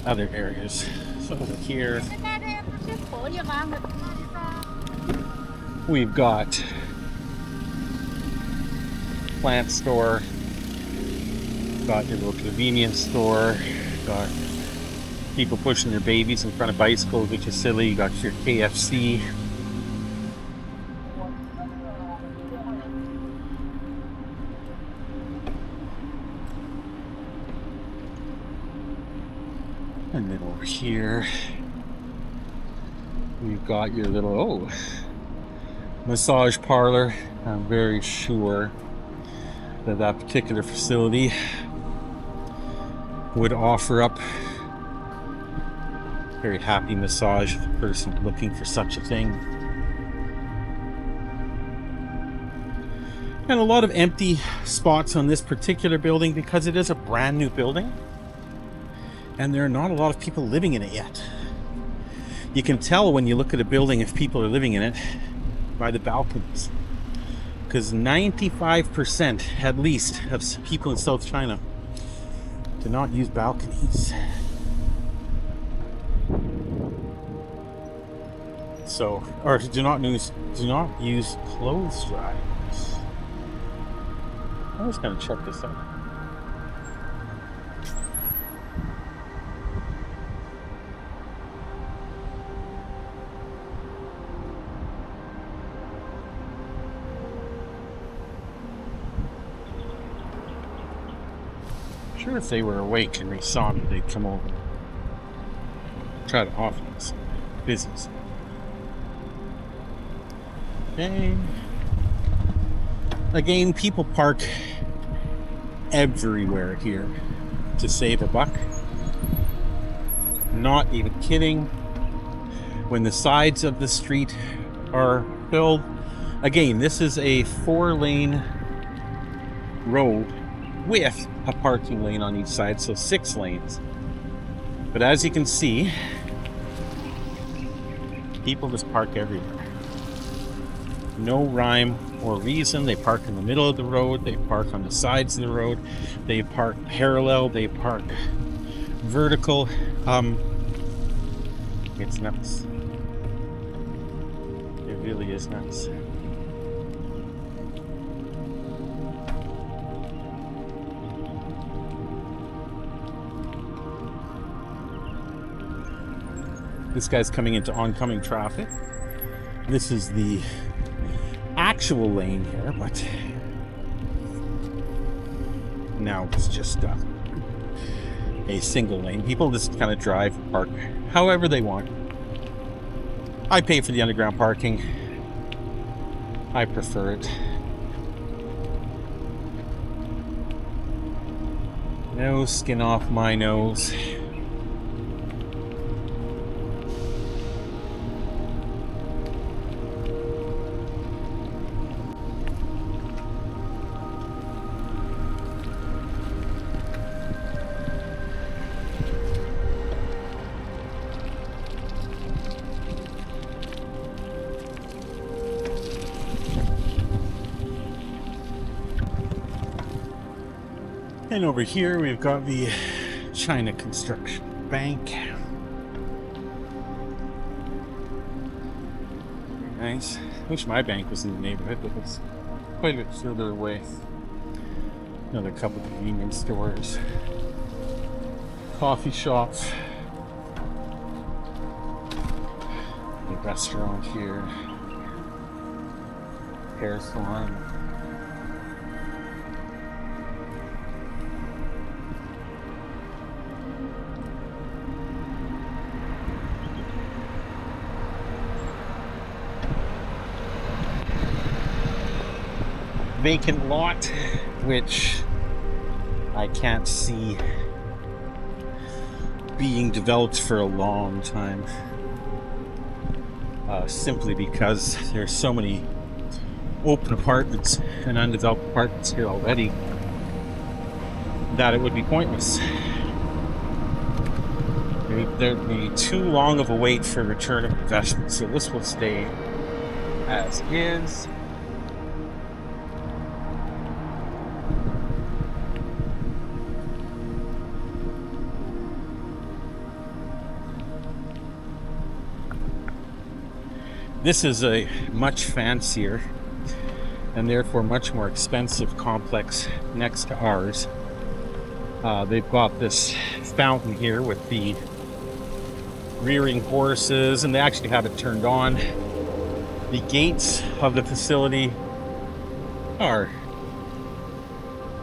other areas. So over here, we've got plant store, got your little convenience store, got people pushing their babies in front of bicycles, which is silly. You got your KFC. And then over here, we've got your little, massage parlor. I'm very sure that that particular facility would offer up very happy massage for the person looking for such a thing. And a lot of empty spots on this particular building because it is a brand new building and there are not a lot of people living in it yet. You can tell when you look at a building if people are living in it by the balconies, because 95% at least of people in South China do not use balconies. So, or do not use clothes dryers. I was gonna check this out. Sure, if they were awake and they saw me, they'd come over and try to offer us business. Okay. Again, people park everywhere here to save a buck. Not even kidding. When the sides of the street are filled, again, this is a 4-lane road with a parking lane on each side, so 6 lanes. But as you can see, people just park everywhere. No rhyme or reason. They park in the middle of the road, they park on the sides of the road, they park parallel, they park vertical. It's nuts. It really is nuts. This guy's coming into oncoming traffic. This is the actual lane here, but now it's just a single lane. People just kind of drive, park however they want. I pay for the underground parking. I prefer it. No skin off my nose. And over here we've got the China Construction Bank. Very nice. Wish my bank was in the neighborhood, but it's quite a bit further away. Another couple of convenience stores, coffee shops, a restaurant here, hair salon. Vacant lot, which I can't see being developed for a long time, simply because there's so many open apartments and undeveloped apartments here already that it would be pointless. There'd be too long of a wait for return of investment, so this will stay as is. This is a much fancier and therefore much more expensive complex next to ours. They've got this fountain here with the rearing horses, and they actually have it turned on. The gates of the facility are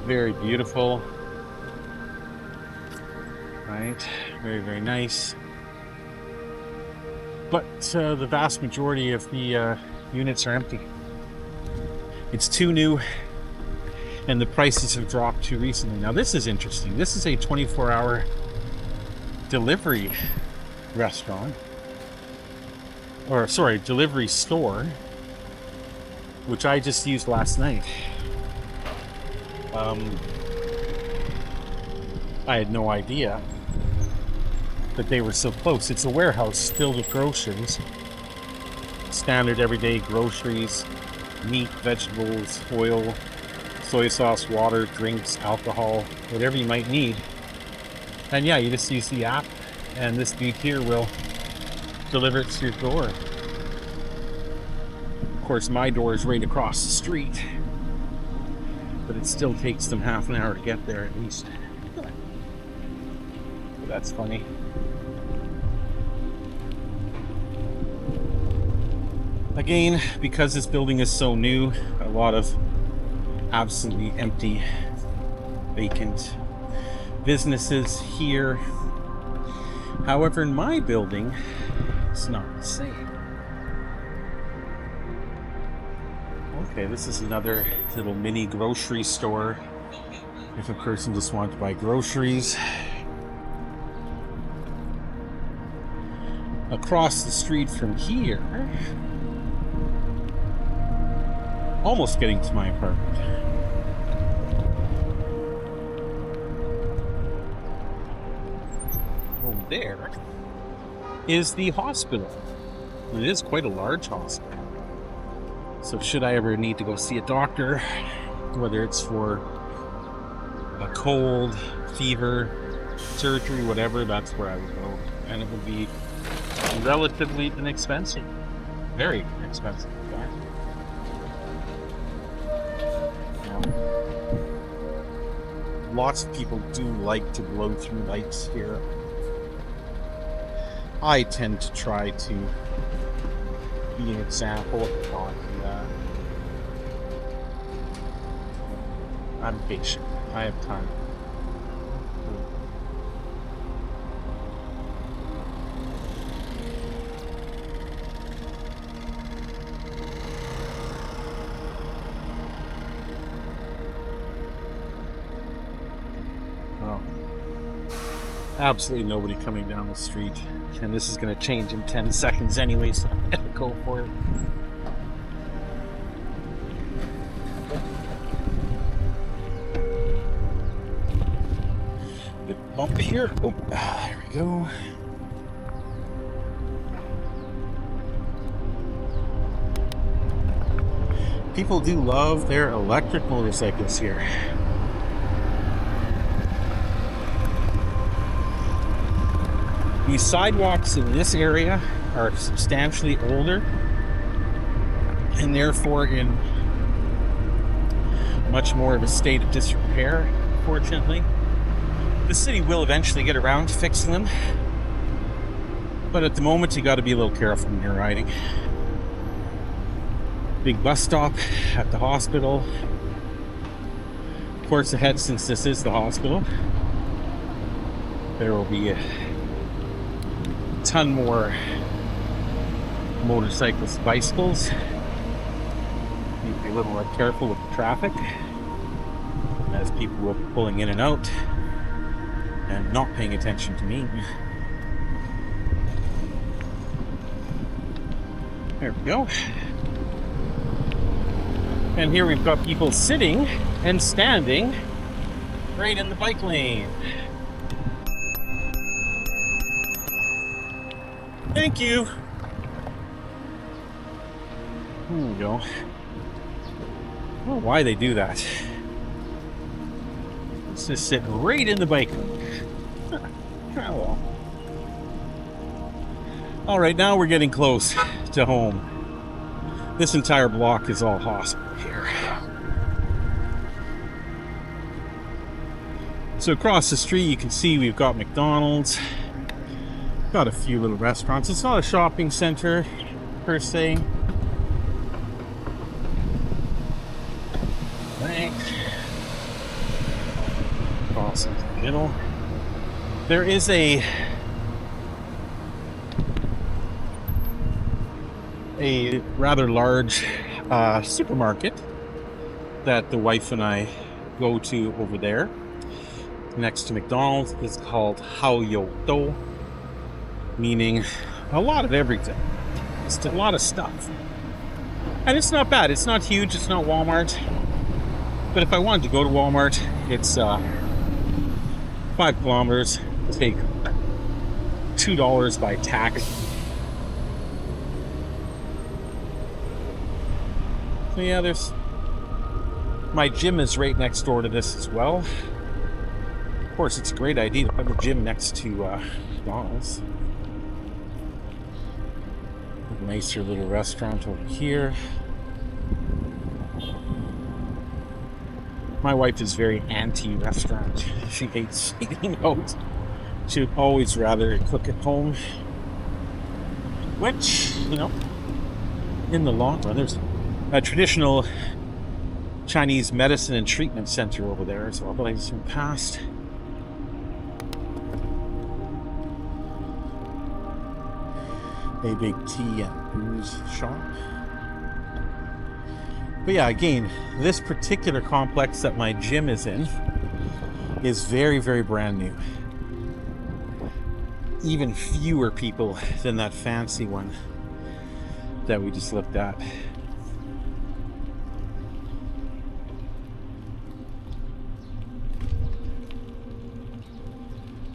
very beautiful, right? Very, very nice. But the vast majority of the units are empty. It's too new, and the prices have dropped too recently. Now this is interesting. This is a 24-hour delivery restaurant, or sorry, delivery store, which I just used last night. I had no idea that they were so close. It's a warehouse filled with groceries, standard everyday groceries, meat, vegetables, oil, soy sauce, water, drinks, alcohol, whatever you might need. And yeah, you just use the app, and this dude here will deliver it to your door. Of course, my door is right across the street, but it still takes them half an hour to get there at least. So that's funny. Again, because this building is so new, a lot of absolutely empty, vacant businesses here. However, in my building, it's not the same. Okay, this is another little mini grocery store if a person just wanted to buy groceries. Across the street from here, almost getting to my apartment, over there is the hospital. It is quite a large hospital. So should I ever need to go see a doctor, whether it's for a cold, fever, surgery, whatever, that's where I would go. And it would be relatively inexpensive. Very expensive. Lots of people do like to blow through lights here. I tend to try to be an example of not do that. I'm patient. I have time. Absolutely nobody coming down the street, and this is going to change in 10 seconds anyway, so I'm going to go for it. Bit bumpy here. Oh, there we go. People do love their electric motorcycles here. The sidewalks in this area are substantially older and therefore in much more of a state of disrepair, fortunately. The city will eventually get around to fixing them, but at the moment you got to be a little careful when you're riding. Big bus stop at the hospital. Of course, ahead, since this is the hospital, there will be a ton more motorcycles, bicycles. Need to be a little more careful with the traffic as people are pulling in and out and not paying attention to me. There we go. And here we've got people sitting and standing right in the bike lane. Thank you. There we go. I don't know why they do that. Let's just sit right in the bike lane. Oh well. All right, now we're getting close to home. This entire block is all hospital here. So across the street you can see we've got McDonald's, got a few little restaurants. It's not a shopping center per se. Right. Cross into the middle. There is a rather large supermarket that the wife and I go to over there next to McDonald's. It's called Hao You Do, meaning a lot of everything. It's a lot of stuff. And it's not bad. It's not huge. It's not Walmart. But if I wanted to go to Walmart, it's 5 kilometers. Take $2 by taxi. So yeah, there's my gym is right next door to this as well. Of course, it's a great idea to put a gym next to McDonald's. A nicer little restaurant over here. My wife is very anti-restaurant. She hates eating out. She would always rather cook at home. Which, you know, in the long run, there's a traditional Chinese medicine and treatment center over there as well, but I just went past. A big tea and booze shop. But yeah, again, this particular complex that my gym is in is very, very brand new. Even fewer people than that fancy one that we just looked at.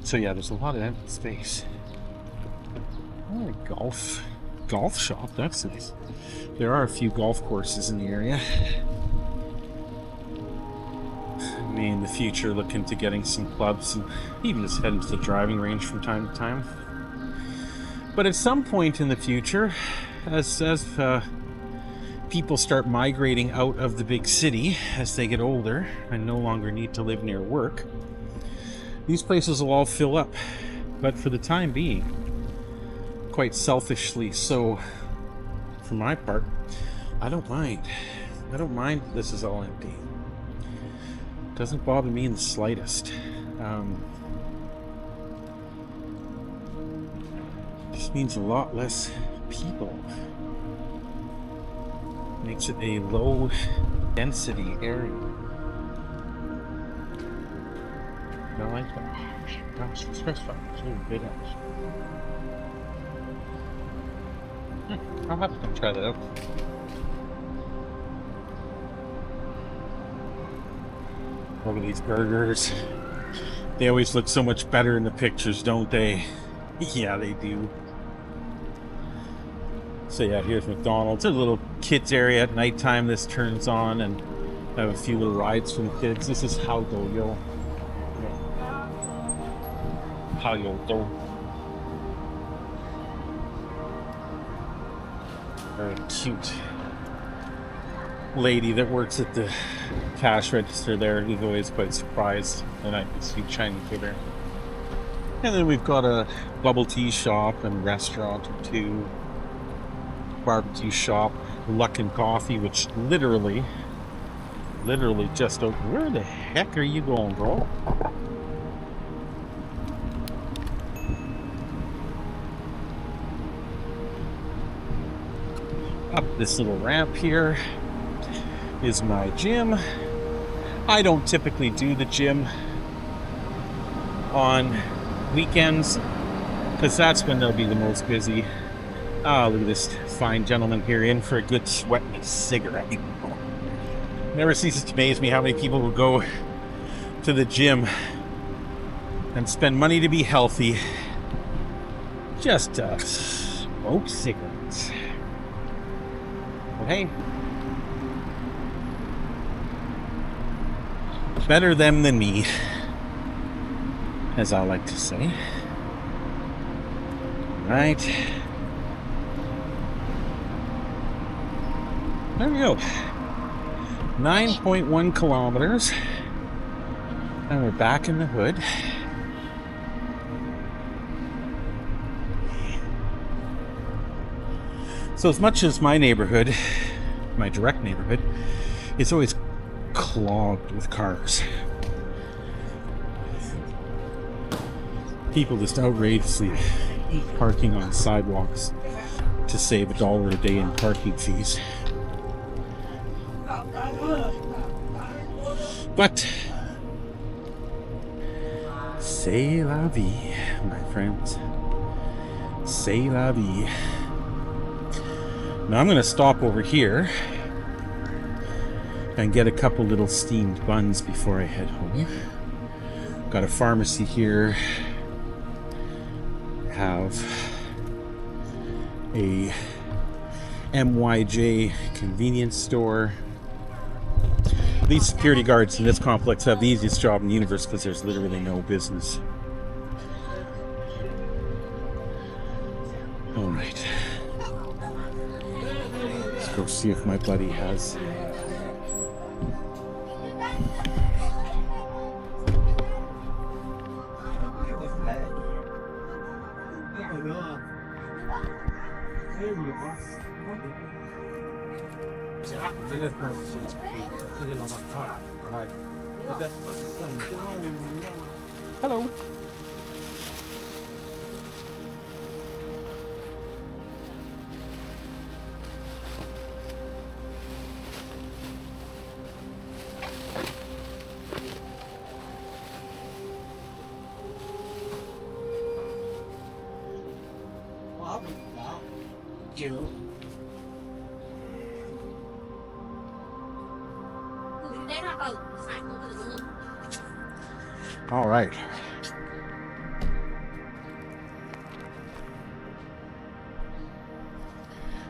So yeah, there's a lot of empty space. Oh, golf shop, that's nice. There are a few golf courses in the area. Me in the future looking to getting some clubs and even just heading to the driving range from time to time. But at some point in the future, as people start migrating out of the big city as they get older and no longer need to live near work, these places will all fill up. But for the time being, quite selfishly so for my part, I don't mind. I don't mind that this is all empty. It doesn't bother me in the slightest. Just means a lot less people. Makes it a low density area. I like that. Gosh, this restaurant is really big actually. I'll have to come try that out. Look at these burgers. They always look so much better in the pictures, don't they? Yeah, they do. So yeah, here's McDonald's. There's a little kids area at nighttime. This turns on and I have a few little rides for the kids. This is Hao You. Hao You. Very cute lady that works at the cash register there. He's always quite surprised when I see Chinese food there. And then we've got a bubble tea shop and restaurant or two. Barbecue shop, Luckin Coffee, which literally just opened. Where the heck are you going, bro? Up this little ramp here is my gym. I don't typically do the gym on weekends because that's when they'll be the most busy. Oh, look at this fine gentleman here in for a good sweat and a cigarette. Never ceases to amaze me how many people will go to the gym and spend money to be healthy just to smoke cigarettes. Well, hey, better them than me, as I like to say. Right. There we go. 9.1 kilometers. And we're back in the hood. So as much as my neighborhood, my direct neighborhood, it's always clogged with cars. People just outrageously parking on sidewalks to save $1 a day in parking fees. But c'est la vie, my friends. C'est la vie. Now I'm going to stop over here and get a couple little steamed buns before I head home. Got a pharmacy here. Have a MYJ convenience store. These security guards in this complex have the easiest job in the universe because there's literally no business. All right. Let's go see if my buddy has. Hello. All right.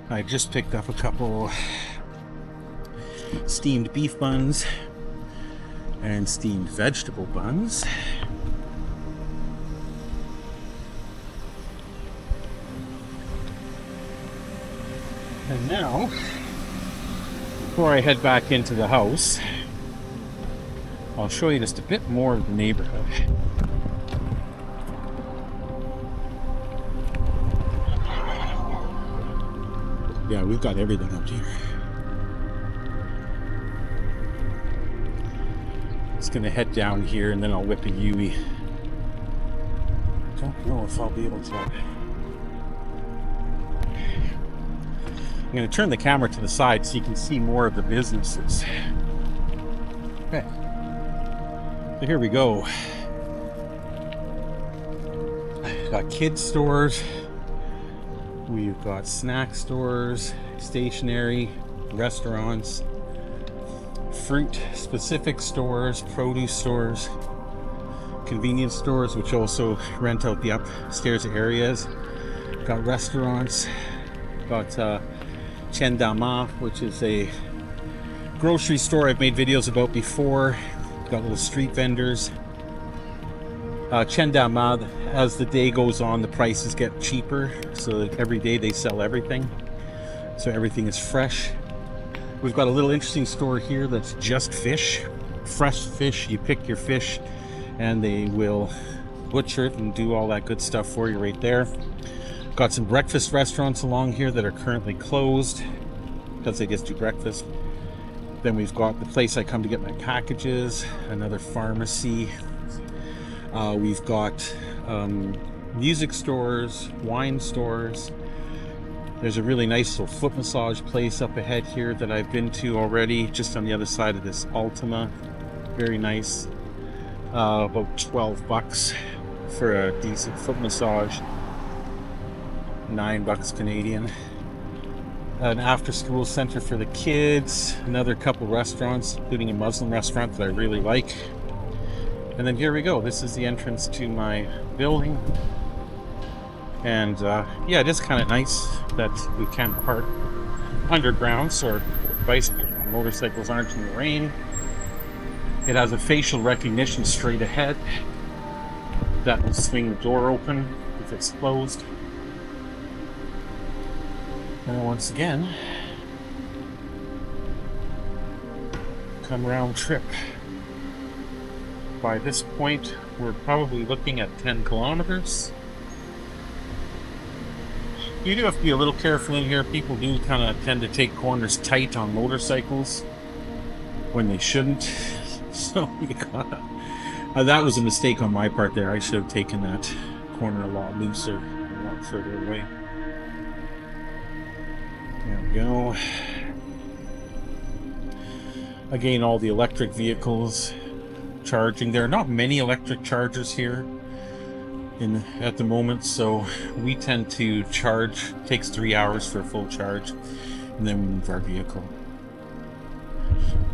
I just picked up a couple steamed beef buns and steamed vegetable buns. And now, before I head back into the house, I'll show you just a bit more of the neighborhood. Yeah, we've got everything up here. Just gonna head down here and then I'll whip a Yui. Don't know if I'll be able to. I'm gonna turn the camera to the side so you can see more of the businesses. Okay. So here we go. Got kids stores. We've got snack stores, stationery, restaurants, fruit specific stores, produce stores, convenience stores, which also rent out the upstairs areas. Got restaurants. Got Chen Dama, which is a grocery store I've made videos about before. Got little street vendors. Chen Dama, as the day goes on, the prices get cheaper, so that every day they sell everything. So everything is fresh. We've got a little interesting store here that's just fish. Fresh fish, you pick your fish and they will butcher it and do all that good stuff for you right there. Got some breakfast restaurants along here that are currently closed because they just do breakfast. Then we've got the place I come to get my packages, another pharmacy. We've got music stores, wine stores. There's a really nice little foot massage place up ahead here that I've been to already, just on the other side of this Ultima. Very nice. About $12 for a decent foot massage. $9 Canadian. An after-school center for the kids. Another couple restaurants, including a Muslim restaurant that I really like. And then here we go. This is the entrance to my building. And yeah, it is kind of nice that we can park underground so our bicycles and motorcycles aren't in the rain. It has a facial recognition straight ahead that will swing the door open if it's closed. And once again, come round trip. By this point, we're probably looking at 10 kilometers. You do have to be a little careful in here. People do kind of tend to take corners tight on motorcycles when they shouldn't. So you gotta, that was a mistake on my part there. I should have taken that corner a lot looser, a lot further away. There we go. Again, all the electric vehicles charging. There are not many electric chargers here at the moment, so we tend to charge. It takes 3 hours for a full charge, and then we move our vehicle.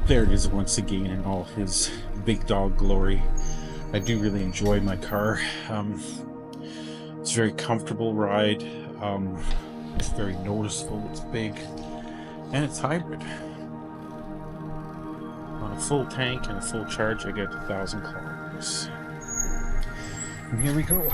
There it is once again in all his big dog glory. I do really enjoy my car. It's a very comfortable ride. It's very noticeable. It's big, and it's hybrid. On a full tank and a full charge, I get 1,000 kilometers. And here we go.